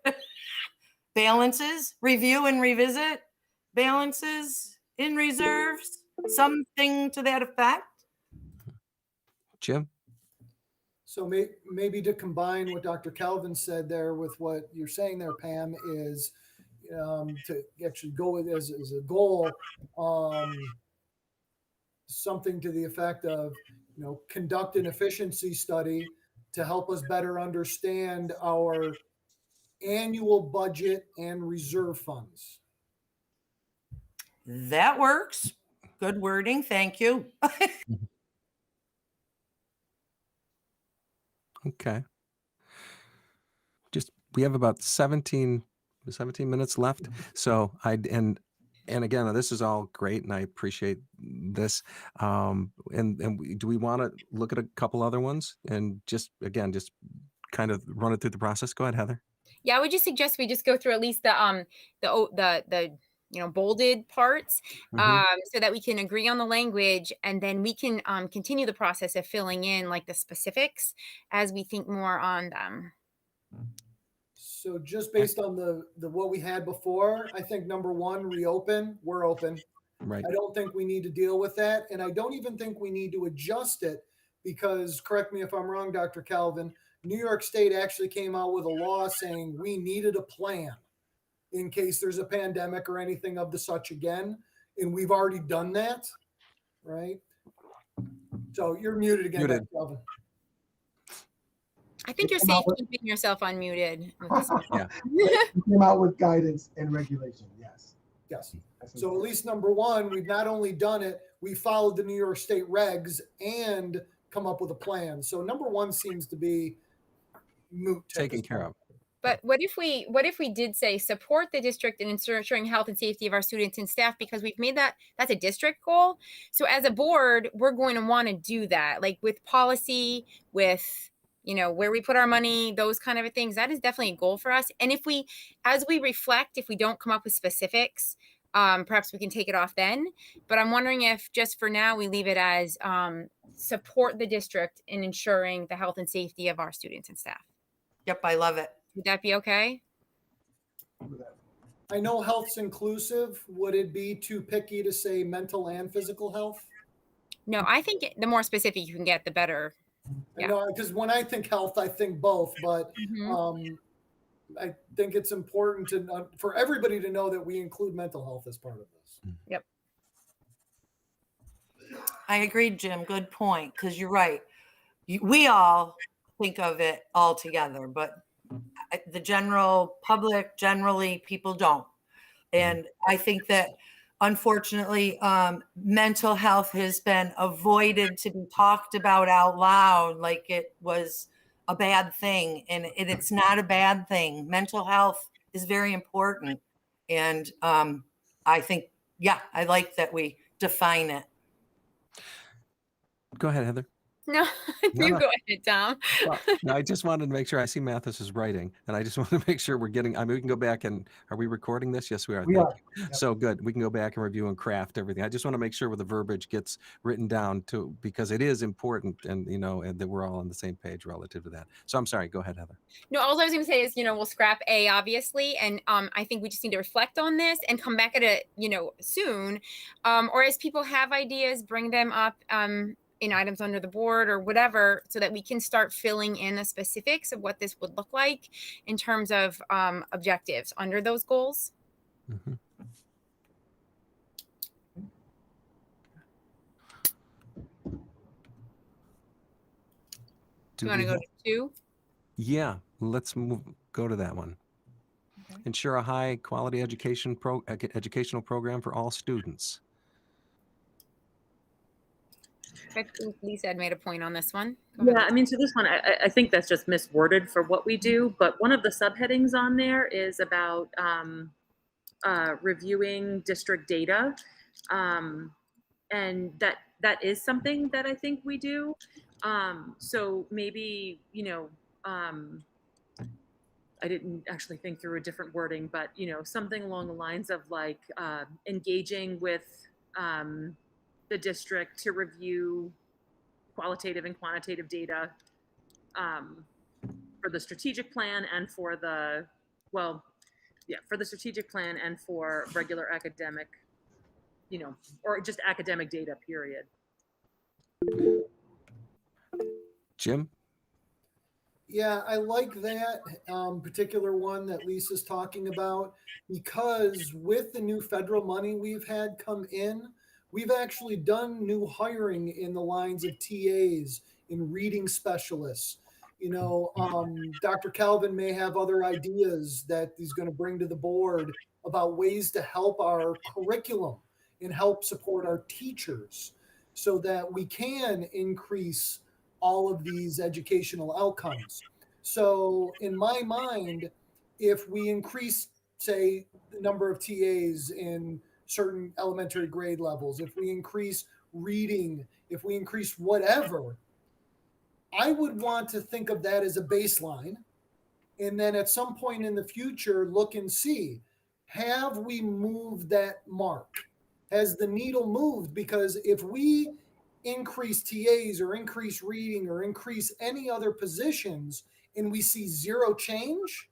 balances, review and revisit balances in reserves, something to that effect. Jim? So maybe to combine what Dr. Kelvin said there with what you're saying there, Pam, is to actually go with as a goal, something to the effect of, conduct an efficiency study to help us better understand our annual budget and reserve funds. That works. Good wording. Thank you. Okay. We have about 17 minutes left. So and again, this is all great, and I appreciate this. Do we want to look at a couple other ones and just kind of run it through the process? Go ahead, Heather. Yeah, I would just suggest we just go through at least the bolded parts, Mhm. so that we can agree on the language, and then we can continue the process of filling in like the specifics as we think more on them. So just based on the what we had before, I think number one, reopen. We're open. Right. I don't think we need to deal with that, and I don't even think we need to adjust it because, correct me if I'm wrong, Dr. Calvin, New York State actually came out with a law saying we needed a plan in case there's a pandemic or anything of the such again, and we've already done that, right? So you're muted again, Muted. Dr. Calvin. I think They you're come safe out with- keeping yourself unmuted. with this one. Yeah. We came out with guidance and regulation, yes. Yes. That's So at least number one, we've not only done it, we followed the New York State regs and come up with a plan. So number one seems to be moot. at Taken this care point. of. But what if we did say support the district in ensuring health and safety of our students and staff, because we've made that's a district goal. So as a board, we're going to want to do that, like with policy, with where we put our money, those kind of things. That is definitely a goal for us. And as we reflect, if we don't come up with specifics, perhaps we can take it off then. But I'm wondering if just for now we leave it as support the district in ensuring the health and safety of our students and staff. Yep, I love it. Would that be okay? I know health's inclusive. Would it be too picky to say mental and physical health? No, I think the more specific you can get, the better. I Yeah. know, because when I think health, I think both, but Mhm. I think it's important for everybody to know that we include mental health as part of this. Yep. I agree, Jim. Good point. Because you're right. We all think of it all together, but the general public, generally, people don't. And I think that unfortunately, mental health has been avoided to be talked about out loud like it was a bad thing. And it's not a bad thing. Mental health is very important. And I think, yeah, I like that we define it. Go ahead, Heather. No, No, you no. go ahead, Tom. Well, no, I just wanted to make sure. I see Mathis is writing, and I just want to make sure we're getting. I mean, we can go back and are we recording this? Yes, we are. We Thank are. you. Yep. So good. We can go back and review and craft everything. I just want to make sure the verbiage gets written down too, because it is important, and and that we're all on the same page relative to that. So I'm sorry. Go ahead, Heather. No, all I was going to say is, we'll scrap A, obviously. And I think we just need to reflect on this and come back at it, soon. Or as people have ideas, bring them up in items under the board or whatever, so that we can start filling in the specifics of what this would look like in terms of objectives under those goals. Mhm. Do you want to go to 2? Yeah, let's go to that one. Okay. Ensure a high quality educational program for all students. I think Lisa had made a point on this one. Go ahead, Yeah, I Lisa. mean, so this one, I think that's just misworded for what we do, but one of the subheadings on there is about reviewing district data. And that is something that I think we do. So maybe, I didn't actually think through a different wording, but, something along the lines of like engaging with the district to review qualitative and quantitative data for the strategic plan and for for the strategic plan and for regular academic, or just academic data, period. Jim? Yeah, I like that particular one that Lisa's talking about, because with the new federal money we've had come in, we've actually done new hiring in the lines of TAs, in reading specialists. Dr. Calvin may have other ideas that he's going to bring to the board about ways to help our curriculum and help support our teachers so that we can increase all of these educational outcomes. So in my mind, if we increase, say, the number of TAs in certain elementary grade levels, if we increase reading, if we increase whatever, I would want to think of that as a baseline. And then at some point in the future, look and see, have we moved that mark? Has the needle moved? Because if we increase TAs or increase reading or increase any other positions and we see zero change,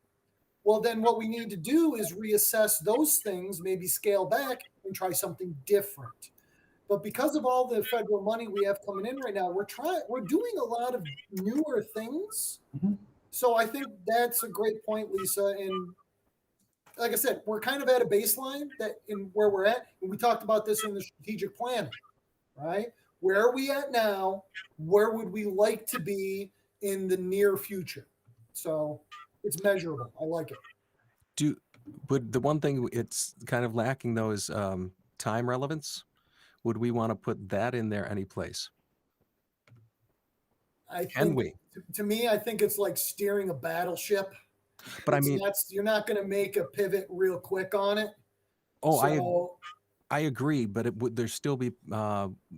well, then what we need to do is reassess those things, maybe scale back and try something different. But because of all the federal money we have coming in right now, we're doing a lot of newer things. So I think that's a great point, Lisa. And like I said, we're kind of at a baseline that in where we're at. And we talked about this in the strategic planning, right? Where are we at now? Where would we like to be in the near future? So it's measurable. I like it. But the one thing it's kind of lacking though is time relevance. Would we want to put that in there any place? To me, I think it's like steering a battleship. But I mean, you're not going to make a pivot real quick on it. Oh, so, I agree, but would there still be?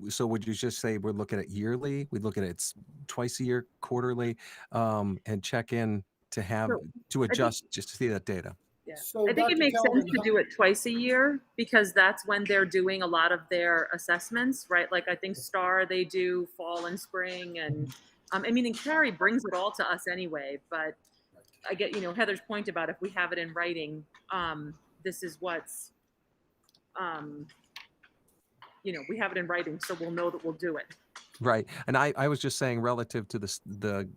So would you just say we're looking at yearly? We look at it twice a year, quarterly, and check in to adjust just to see that data. Yeah. So I think Dr. it makes Calvin, sense to do it twice a year because that's when they're doing a lot of their assessments, right? Like I think STAR, they do fall and spring. And I mean, and Carrie brings it all to us anyway, but I get, Heather's point about if we have it in writing, this is what's, we have it in writing, so we'll know that we'll do it. Right. And I was just saying relative to the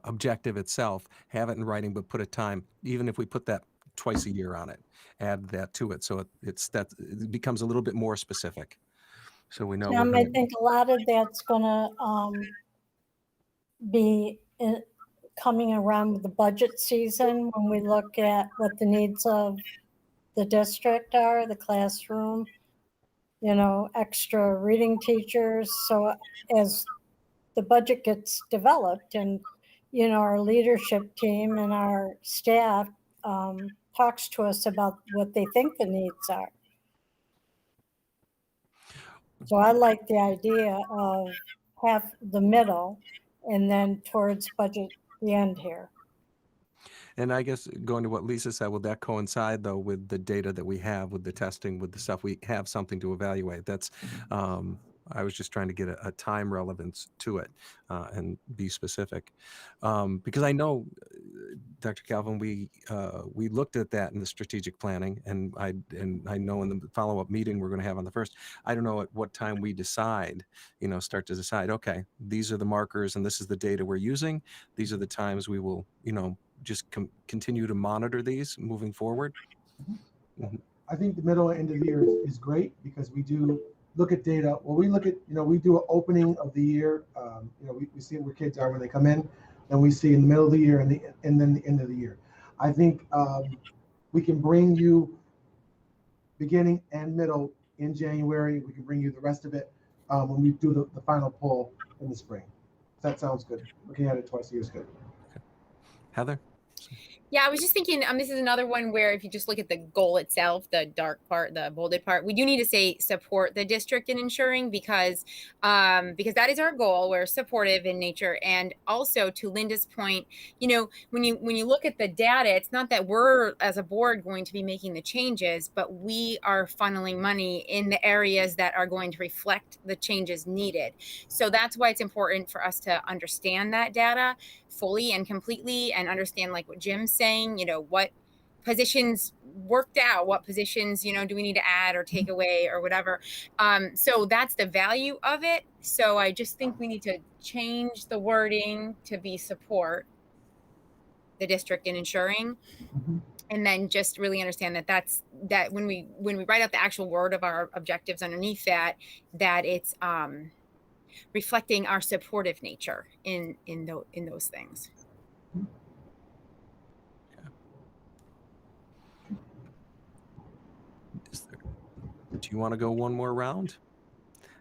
objective itself, have it in writing, but put a time, even if we put that twice a year on it, add that to it. So it becomes a little bit more specific. So we know. I think a lot of that's going to be coming around with the budget season when we look at what the needs of the district are, the classroom, extra reading teachers. So as the budget gets developed and, our leadership team and our staff talks to us about what they think the needs are. So I like the idea of half the middle and then towards budget the end here. And I guess going to what Lisa said, will that coincide though with the data that we have, with the testing, with the stuff we have something to evaluate? That's I was just trying to get a time relevance to it and be specific because I know, Dr. Calvin, we looked at that in the strategic planning, and I know in the follow-up meeting we're going to have on the 1st. I don't know at what time we decide, start to decide. Okay, these are the markers, and this is the data we're using. These are the times we will, just continue to monitor these moving forward. Mm-hmm. I think the middle and end of the year is great because we do look at data. Well, we look at, we do an opening of the year. We see where kids are when they come in, and we see in the middle of the year and then the end of the year. I think we can bring you beginning and middle in January. We can bring you the rest of it when we do the final poll in the spring. That sounds good. Looking at it twice a year is good. Okay. Heather? Yeah, I was just thinking, this is another one where if you just look at the goal itself, the dark part, the bolded part, we do need to say support the district in ensuring because that is our goal. We're supportive in nature. And also to Linda's point, when you look at the data, it's not that we're as a board going to be making the changes, but we are funneling money in the areas that are going to reflect the changes needed. So that's why it's important for us to understand that data fully and completely and understand like what Jim's saying, what positions worked out, what positions, do we need to add or take away or whatever. So that's the value of it. So I just think we need to change the wording to be support the district in ensuring. Mm-hmm. And then just really understand that when we write out the actual word of our objectives underneath that it's reflecting our supportive nature in those things. Do you want to go one more round?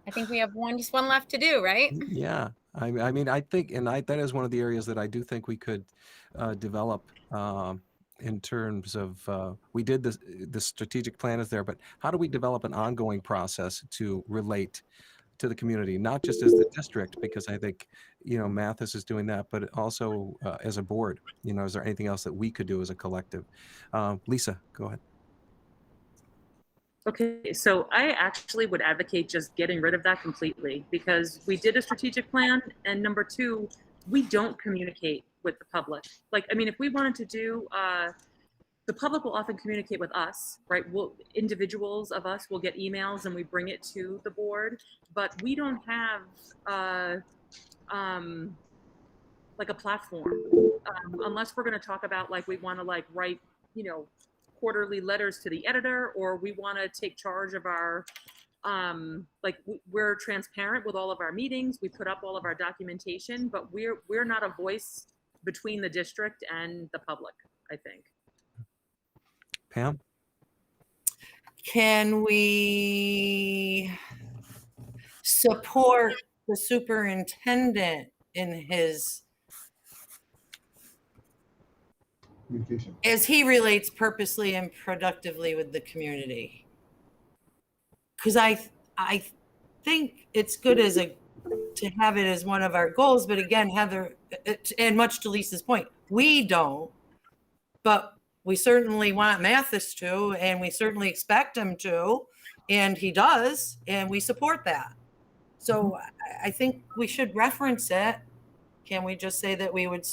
I think we have just one left to do, right? Yeah. I mean, I think, and that is one of the areas that I do think we could develop in terms of, we did the strategic plan is there, but how do we develop an ongoing process to relate to the community, not just as the district, because I think, Mathis is doing that, but also as a board, is there anything else that we could do as a collective? Lisa, go ahead. Okay, so I actually would advocate just getting rid of that completely because we did a strategic plan, and number two, we don't communicate with the public. Like, I mean, if we wanted to do, the public will often communicate with us, right? Individuals of us will get emails and we bring it to the board, but we don't have, like a platform, unless we're going to talk about like we want to like write, you know, quarterly letters to the editor, or we want to take charge of our like we're transparent with all of our meetings, we put up all of our documentation, but we're not a voice between the district and the public, I think. Pam? Can we support the superintendent in his, Communication. as he relates purposely and productively with the community? Because I think it's good to have it as one of our goals, but again, Heather, and much to Lisa's point, we don't, but we certainly want Mathis to, and we certainly expect him to, and he does, and we support that. So I think we should reference it. Can we just say that we would,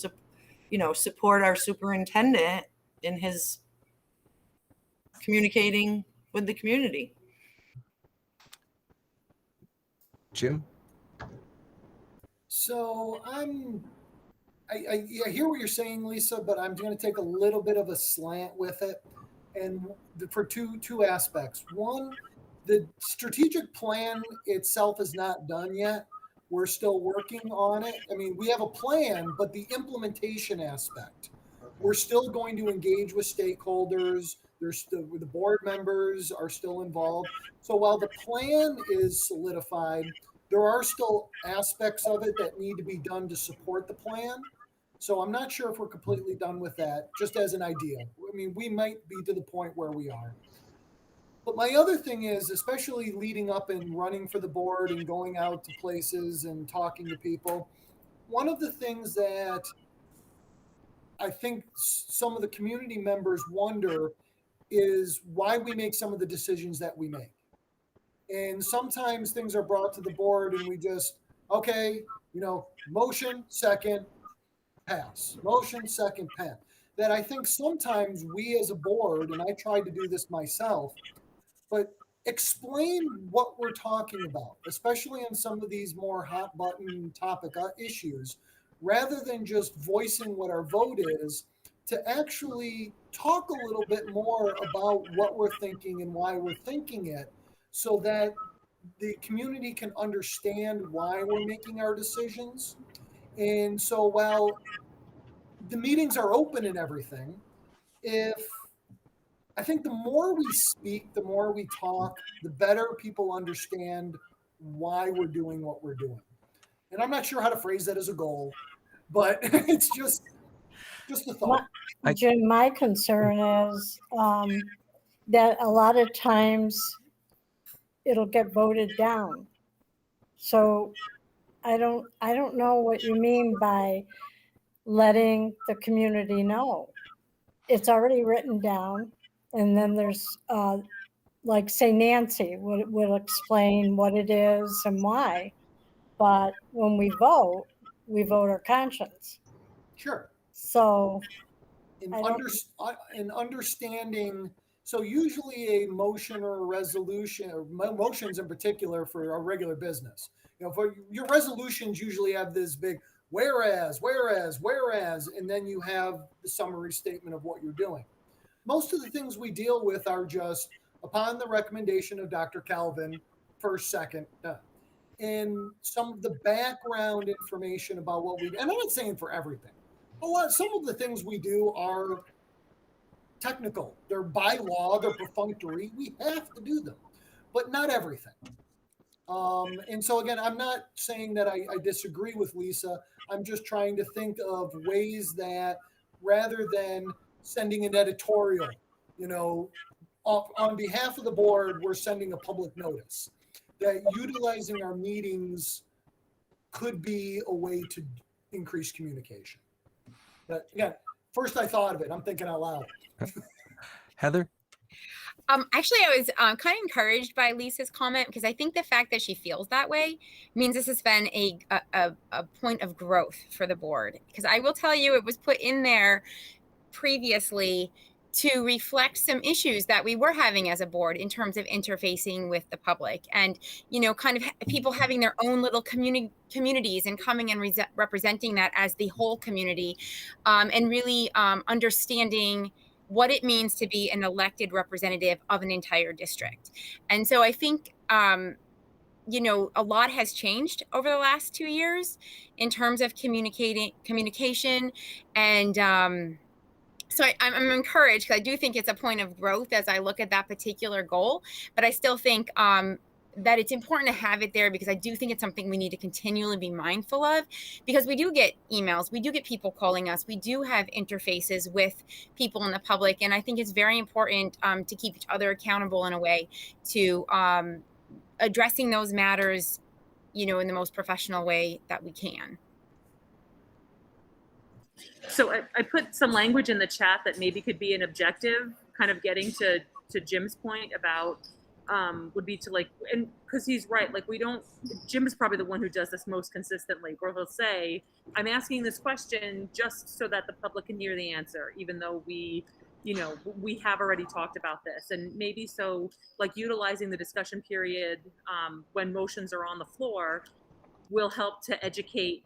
support our superintendent in his communicating with the community? Jim? So I hear what you're saying, Lisa, but I'm going to take a little bit of a slant with it, and for two aspects. One, the strategic plan itself is not done yet. We're still working on it. I mean, we have a plan, but the implementation aspect, we're still going to engage with stakeholders. The board members are still involved. So while the plan is solidified, there are still aspects of it that need to be done to support the plan. So I'm not sure if we're completely done with that, just as an idea. I mean, we might be to the point where we are. But my other thing is, especially leading up and running for the board and going out to places and talking to people, one of the things that I think some of the community members wonder is why we make some of the decisions that we make. And sometimes things are brought to the board and we just, okay, motion, second, pass. Motion, second, pass. That I think sometimes we as a board, and I tried to do this myself, but explain what we're talking about, especially in some of these more hot button topic issues, rather than just voicing what our vote is, to actually talk a little bit more about what we're thinking and why we're thinking it, so that the community can understand why we're making our decisions. And so while the meetings are open and everything, I think the more we speak, the more we talk, the better people understand why we're doing what we're doing. And I'm not sure how to phrase that as a goal, but it's just a thought. Jim, my concern is that a lot of times it'll get voted down. So I don't know what you mean by letting the community know. It's already written down. And then there's like say Nancy will explain what it is and why. But when we vote our conscience. Sure. So in understanding, so usually a motion or a resolution, or motions in particular for our regular business, for your resolutions usually have this big whereas, and then you have the summary statement of what you're doing. Most of the things we deal with are just upon the recommendation of Dr. Calvin, first, second, and some of the background information about what we do. And I'm not saying for everything. Some of the things we do are technical. They're by law, they're perfunctory. We have to do them, but not everything. And so again, I'm not saying that I disagree with Lisa. I'm just trying to think of ways that rather than sending an editorial, on behalf of the board, we're sending a public notice, that utilizing our meetings could be a way to increase communication. But again, first I thought of it. I'm thinking out loud. Heather? Actually, I was kind of encouraged by Lisa's comment, because I think the fact that she feels that way means this has been a point of growth for the board. Because I will tell you, it was put in there previously to reflect some issues that we were having as a board in terms of interfacing with the public, and kind of people having their own little communities and coming and representing that as the whole community, and really understanding what it means to be an elected representative of an entire district. And so I think a lot has changed over the last 2 years in terms of communication, and so I'm encouraged, because I do think it's a point of growth as I look at that particular goal. But I still think that it's important to have it there, because I do think it's something we need to continually be mindful of, because we do get emails, we do get people calling us, we do have interfaces with people in the public. And I think it's very important to keep each other accountable in a way to addressing those matters, in the most professional way that we can. So I put some language in the chat that maybe could be an objective, kind of getting to Jim's point about would be to and because he's right, Jim is probably the one who does this most consistently, where he'll say, I'm asking this question just so that the public can hear the answer, even though we have already talked about this. And maybe so utilizing the discussion period when motions are on the floor will help to educate,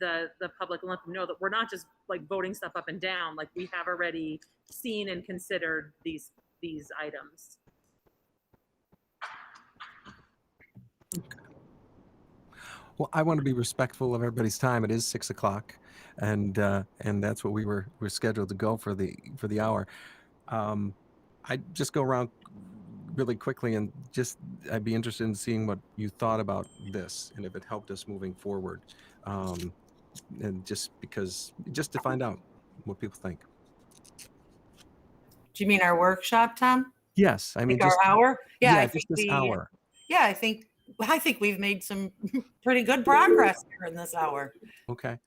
the public, and let them know that we're not just voting stuff up and down. We have already seen and considered these items. Well, I want to be respectful of everybody's time. It is 6 o'clock, and that's what we're scheduled to go for the hour. I'd just go around really quickly, and I'd be interested in seeing what you thought about this, and if it helped us moving forward, and just to find out what people think. Do you mean our workshop, Tom? Yes, I mean our hour. Yeah, I think this hour. Yeah, I think we've made some pretty good progress here in this hour. Okay,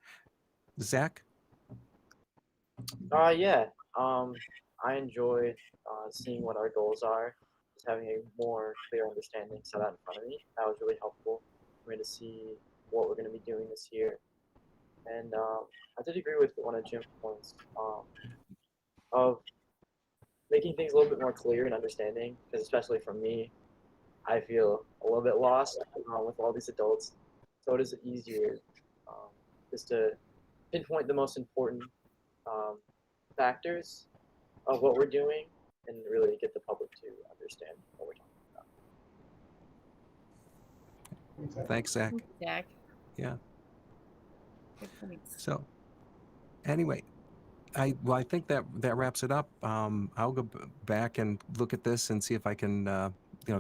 Zach. Yeah. I enjoyed seeing what our goals are, just having a more clear understanding set out in front of me. That was really helpful for me to see what we're going to be doing this year. And I did agree with one of Jim's points of making things a little bit more clear and understanding, because especially for me, I feel a little bit lost with all these adults. So it is easier just to pinpoint the most important factors of what we're doing and really get the public to understand what we're talking about. Thanks, Zach. Zach. Yeah. Good points. So anyway, I think that wraps it up. I'll go back and look at this and see if I can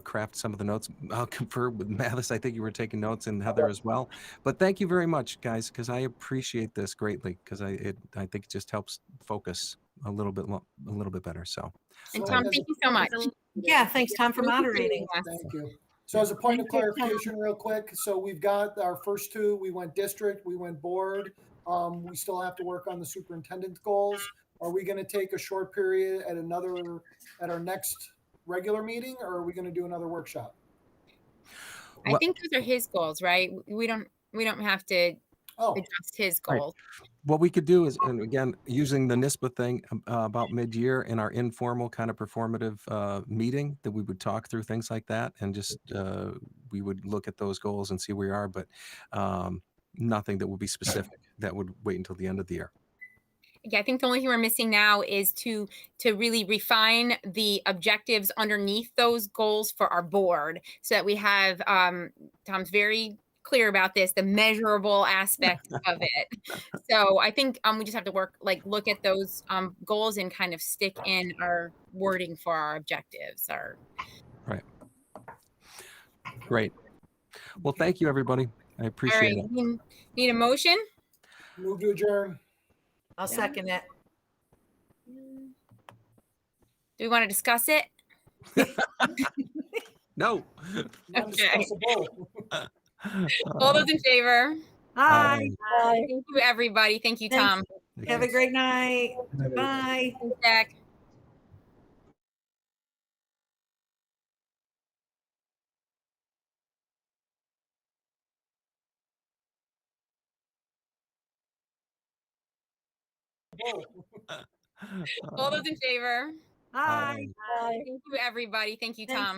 craft some of the notes. I'll confer with Mathis. I think you were taking notes, and Heather as well. But thank you very much, guys, because I appreciate this greatly, because I think it just helps focus a little bit better. So. And Tom, thank you so much. Yeah, thanks, Tom, for moderating. Thank you. So as a point of clarification real quick, so we've got our first two, we went district, we went board. We still have to work on the superintendent's goals. Are we going to take a short period at our next regular meeting, or are we going to do another workshop? I think those are his goals, right? We don't have to adjust his goals. Right. What we could do is, and again, using the NISBA thing about mid-year in our informal kind of performative meeting, that we would talk through things like that, and just we would look at those goals and see where we are, but nothing that would be specific. That would wait until the end of the year. Yeah, I think the only thing we're missing now is to really refine the objectives underneath those goals for our board, so that we have, Tom's very clear about this, the measurable aspect of it. So I think we just have to look at those goals and kind of stick in our wording for our objectives. Right. Great. Well, thank you, everybody. I appreciate it. We need a motion? Move to adjourn. I'll second it. Do we want to discuss it? No. Okay. All those in favor? Hi. Thank you, everybody. Thank you, Tom. Have a great night. Bye. Thanks, Jack. Whoa. All those in favor? Hi. Bye. Thank you, everybody. Thank you, Thanks. Tom.